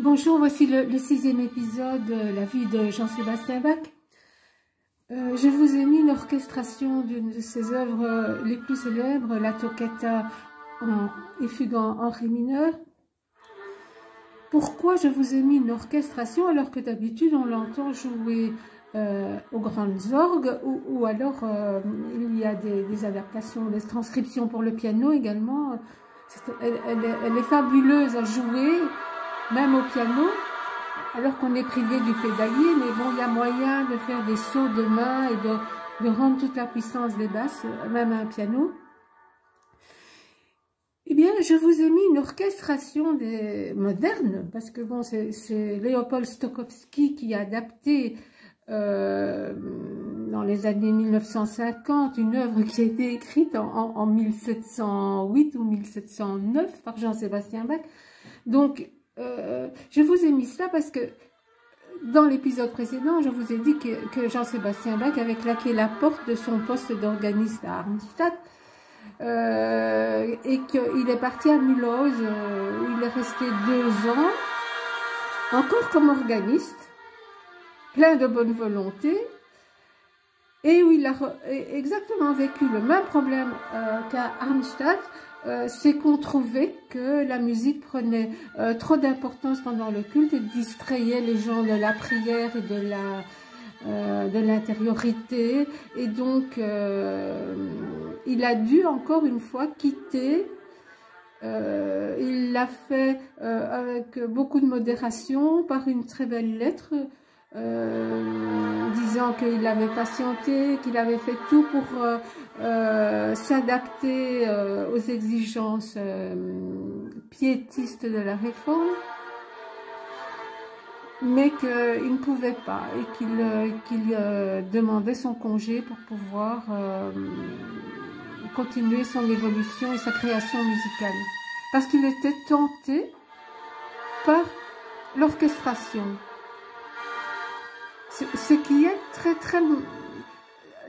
Bonjour, voici le sixième épisode de la vie de Jean-Sébastien Bach. Je vous ai mis une orchestration d'une de ses œuvres les plus célèbres, la Toccata et fugue en ré mineur. Pourquoi je vous ai mis une orchestration alors que d'habitude on l'entend jouer aux grandes orgues ou alors il y a des adaptations, des transcriptions pour le piano également. Elle est fabuleuse à jouer, même au piano, alors qu'on est privé du pédalier, mais bon, il y a moyen de faire des sauts de main et de rendre toute la puissance des basses, même à un piano. Eh bien, je vous ai mis une orchestration moderne, parce que bon, c'est Léopold Stokowski qui a adapté dans les années 1950 une œuvre qui a été écrite en 1708 ou 1709 par Jean-Sébastien Bach. Donc, je vous ai mis ça parce que dans l'épisode précédent, je vous ai dit que Jean-Sébastien Bach avait claqué la porte de son poste d'organiste à Arnstadt et qu'il est parti à Mulhouse où il est resté 2 ans, encore comme organiste, plein de bonne volonté, et où il a exactement vécu le même problème qu'à Arnstadt. C'est qu'on trouvait que la musique prenait trop d'importance pendant le culte et distrayait les gens de la prière et de l'intériorité. Et donc, il a dû encore une fois quitter. Il l'a fait avec beaucoup de modération, par une très belle lettre, disant qu'il avait patienté, qu'il avait fait tout pour s'adapter aux exigences piétistes de la réforme, mais qu'il ne pouvait pas et qu'il demandait son congé pour pouvoir continuer son évolution et sa création musicale, parce qu'il était tenté par l'orchestration. Ce qui est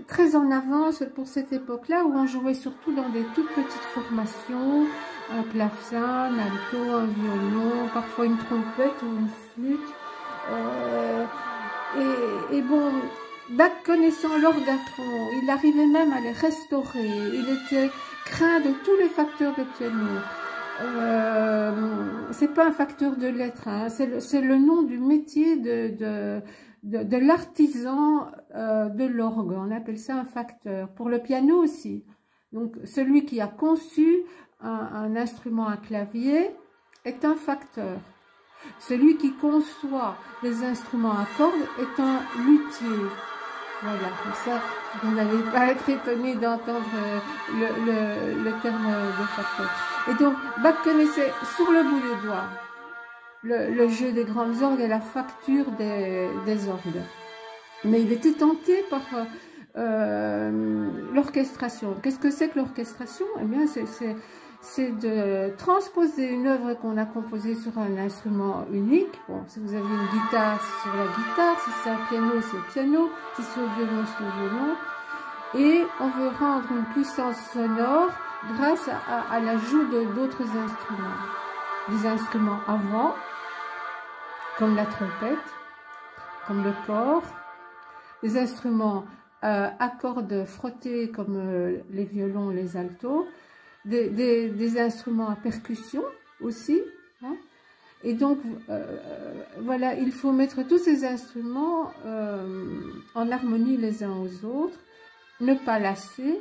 très en avance pour cette époque-là, où on jouait surtout dans des toutes petites formations, un clavecin, un alto, un violon, parfois une trompette ou une flûte. Et bon, Bach connaissant l'orgue à fond, il arrivait même à les restaurer. Il était craint de tous les facteurs de piano. C'est pas un facteur de lettres, hein, c'est le nom du métier de l'artisan de l'orgue. On appelle ça un facteur. Pour le piano aussi. Donc, celui qui a conçu un instrument à clavier est un facteur. Celui qui conçoit des instruments à cordes est un luthier. Voilà, comme ça, vous n'allez pas être étonné d'entendre le terme de facteur. Et donc, Bach connaissait sur le bout des doigts le jeu des grandes orgues et la facture des orgues. Mais il était tenté par l'orchestration. Qu'est-ce que c'est que l'orchestration? Eh bien, c'est de transposer une œuvre qu'on a composée sur un instrument unique. Bon, si vous avez une guitare, c'est sur la guitare. Si c'est un piano, c'est le piano. Si c'est au violon, c'est le violon. Et on veut rendre une puissance sonore grâce à l'ajout d'autres instruments. Des instruments à vent, comme la trompette, comme le cor, des instruments à cordes frottées comme les violons, les altos, des instruments à percussion aussi, hein. Et donc voilà, il faut mettre tous ces instruments en harmonie les uns aux autres, ne pas lasser,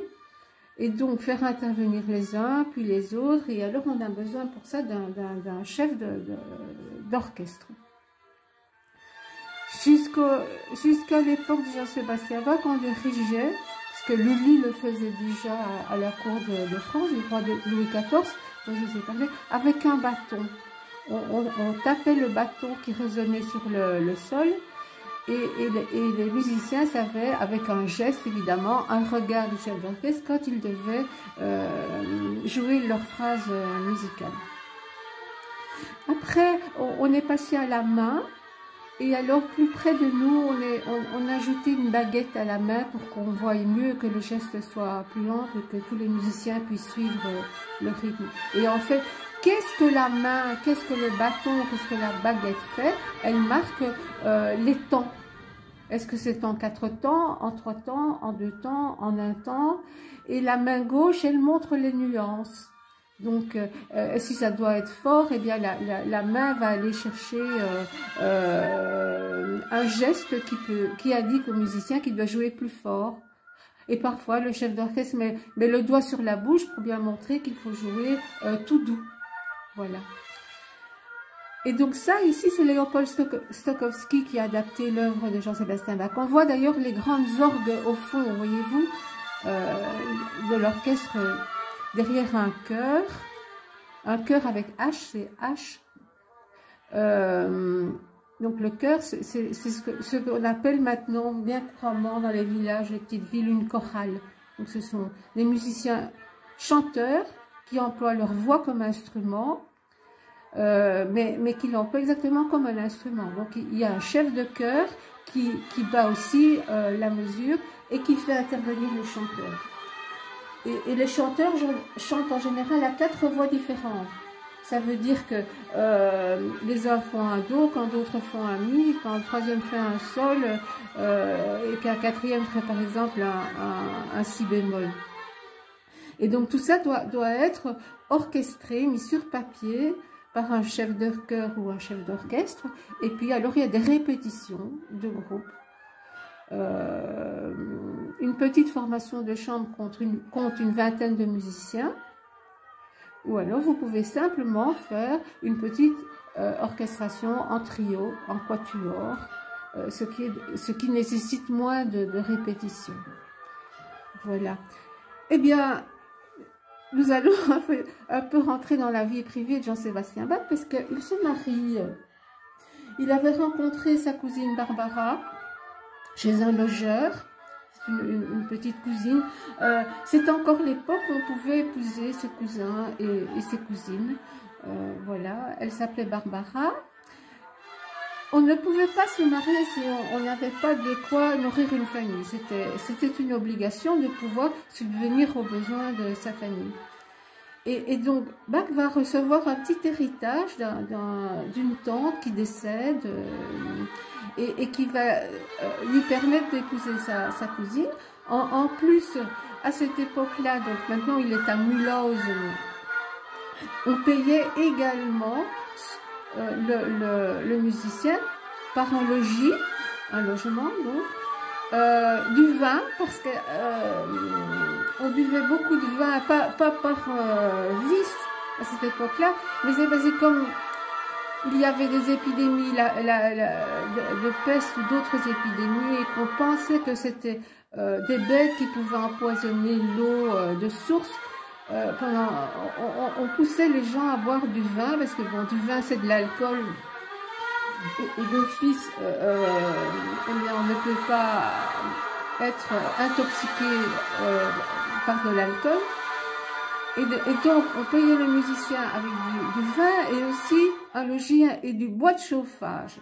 et donc faire intervenir les uns puis les autres, et alors on a besoin pour ça d'un chef d'orchestre. Jusqu'à l'époque de Jean-Sébastien Bach, on dirigeait, parce que Lully le faisait déjà à la cour de France, du roi de Louis XIV, dont je vous ai parlé, avec un bâton. On tapait le bâton qui résonnait sur le sol, et les musiciens savaient, avec un geste évidemment, un regard du chef d'orchestre, quand ils devaient jouer leur phrase musicale. Après, on est passé à la main. Et alors, plus près de nous, on a ajouté une baguette à la main pour qu'on voie mieux, que le geste soit plus ample et que tous les musiciens puissent suivre le rythme. Et en fait, qu'est-ce que la main, qu'est-ce que le bâton, qu'est-ce que la baguette fait? Elle marque les temps. Est-ce que c'est en 4 temps, en 3 temps, en 2 temps, en 1 temps? Et la main gauche, elle montre les nuances. Donc, si ça doit être fort, eh bien, la main va aller chercher un geste qui indique au musicien qu'il doit jouer plus fort. Et parfois, le chef d'orchestre met le doigt sur la bouche pour bien montrer qu'il faut jouer tout doux. Voilà. Et donc ça, ici, c'est Léopold Stokowski qui a adapté l'œuvre de Jean-Sébastien Bach. On voit d'ailleurs les grandes orgues au fond, voyez-vous, de l'orchestre derrière un chœur avec H, c'est H. Donc le chœur, c'est ce qu'on appelle maintenant bien couramment dans les villages, les petites villes, une chorale. Donc ce sont des musiciens chanteurs qui emploient leur voix comme instrument, mais qui l'emploient exactement comme un instrument. Donc il y a un chef de chœur qui bat aussi la mesure et qui fait intervenir les chanteurs. Et les chanteurs chantent en général à 4 voix différentes. Ça veut dire que les uns font un do, quand d'autres font un mi, quand le troisième fait un sol, et qu'un quatrième ferait par exemple un si bémol. Et donc tout ça doit être orchestré, mis sur papier par un chef de chœur ou un chef d'orchestre. Et puis alors il y a des répétitions de groupe. Une petite formation de chambre compte une vingtaine de musiciens. Ou alors vous pouvez simplement faire une petite orchestration en trio, en quatuor, ce qui nécessite moins de répétition. Voilà. Eh bien, nous allons un peu rentrer dans la vie privée de Jean-Sébastien Bach parce qu'il se marie. Il avait rencontré sa cousine Barbara chez un logeur. Une petite cousine. C'est encore l'époque où on pouvait épouser ses cousins et ses cousines. Voilà, elle s'appelait Barbara. On ne pouvait pas se marier si on n'avait pas de quoi nourrir une famille. C'était une obligation de pouvoir subvenir aux besoins de sa famille. Et donc, Bach va recevoir un petit héritage d'une tante qui décède et qui va lui permettre d'épouser sa cousine. En plus, à cette époque-là, donc maintenant il est à Mulhouse, on payait également le musicien par un logis, un logement donc, du vin, parce que on buvait beaucoup de vin, pas par vice à cette époque-là, mais c'est parce que comme il y avait des épidémies de peste ou d'autres épidémies et qu'on pensait que c'était des bêtes qui pouvaient empoisonner l'eau de source, on poussait les gens à boire du vin, parce que bon, du vin c'est de l'alcool, et d'office, on ne peut pas être intoxiqué par de l'alcool. Et donc, on payait le musicien avec du vin et aussi un logis et du bois de chauffage.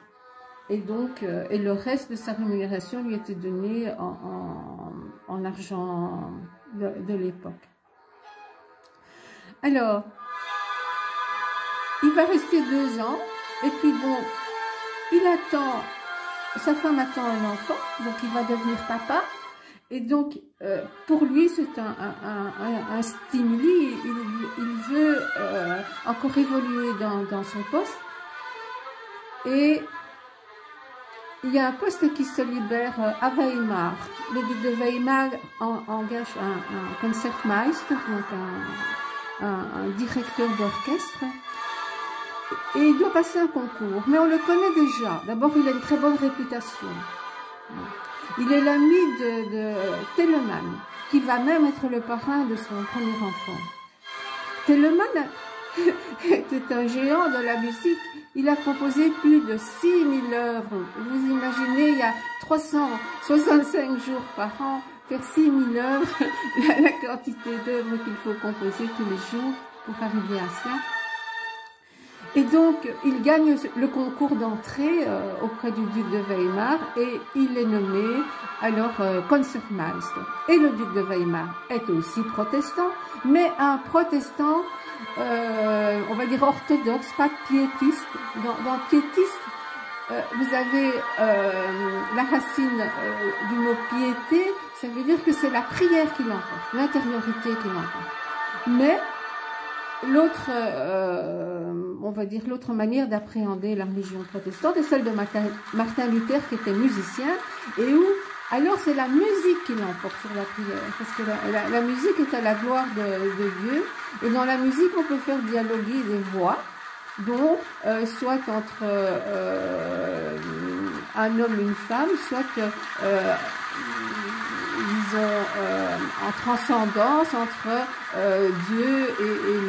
Et donc, et le reste de sa rémunération lui était donné en argent de l'époque. Alors, il va rester 2 ans, et puis bon, sa femme attend un enfant, donc il va devenir papa. Et donc, pour lui, c'est un stimuli. Il veut encore évoluer dans son poste. Et il y a un poste qui se libère à Weimar. Le duc de Weimar engage un Concertmeister, donc un directeur d'orchestre. Et il doit passer un concours. Mais on le connaît déjà. D'abord, il a une très bonne réputation. Il est l'ami de Telemann, qui va même être le parrain de son premier enfant. Telemann était un géant de la musique. Il a composé plus de 6000 œuvres. Vous imaginez, il y a 365 jours par an, faire 6000 œuvres, la quantité d'œuvres qu'il faut composer tous les jours pour arriver à cela. Et donc, il gagne le concours d'entrée auprès du duc de Weimar et il est nommé alors Concertmeister. Et le duc de Weimar est aussi protestant, mais un protestant, on va dire orthodoxe, pas piétiste. Dans piétiste, vous avez la racine du mot piété, ça veut dire que c'est la prière qui l'emporte, l'intériorité qui l'emporte. Mais l'autre, on va dire, l'autre manière d'appréhender la religion protestante est celle de Martin Luther, qui était musicien, et où, alors c'est la musique qui l'emporte sur la prière, parce que la musique est à la gloire de Dieu, et dans la musique, on peut faire dialoguer des voix, dont soit entre un homme et une femme, soit disons en transcendance entre Dieu et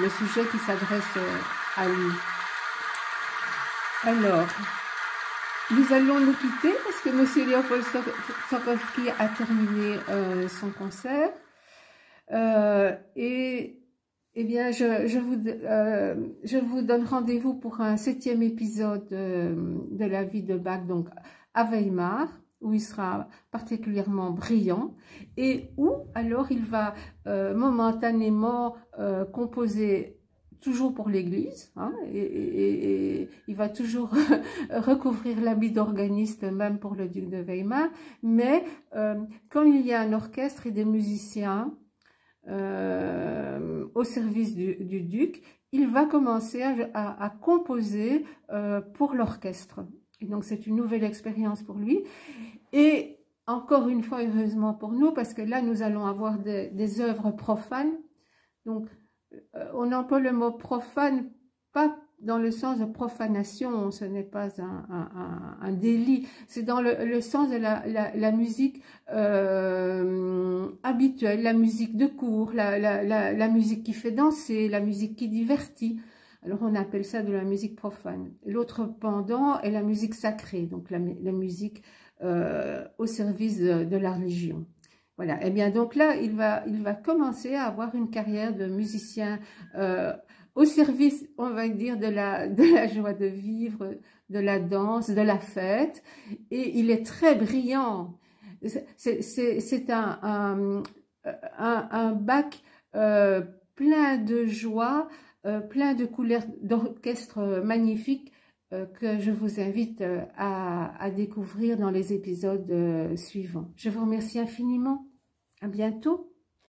le sujet qui s'adresse à lui. Alors, nous allons nous quitter parce que M. Léopold Stokowski a terminé son concert. Eh bien, je vous donne rendez-vous pour un 7e épisode de la vie de Bach, donc à Weimar, où il sera particulièrement brillant et où alors il va momentanément composer toujours pour l'église, hein, et il va toujours recouvrir l'habit d'organiste même pour le duc de Weimar, mais quand il y a un orchestre et des musiciens au service du duc, il va commencer à composer pour l'orchestre. Et donc c'est une nouvelle expérience pour lui. Et encore une fois, heureusement pour nous, parce que là nous allons avoir des œuvres profanes. Donc on emploie le mot profane, pas dans le sens de profanation, ce n'est pas un délit, c'est dans le sens de la musique habituelle, la musique de cour, la musique qui fait danser, la musique qui divertit. Alors on appelle ça de la musique profane. L'autre pendant est la musique sacrée, donc la musique au service de la religion. Voilà, et bien donc là, il va commencer à avoir une carrière de musicien au service, on va dire, de la joie de vivre, de la danse, de la fête, et il est très brillant. C'est un Bach plein de joie, plein de couleurs d'orchestre magnifiques que je vous invite à découvrir dans les épisodes suivants. Je vous remercie infiniment. À bientôt.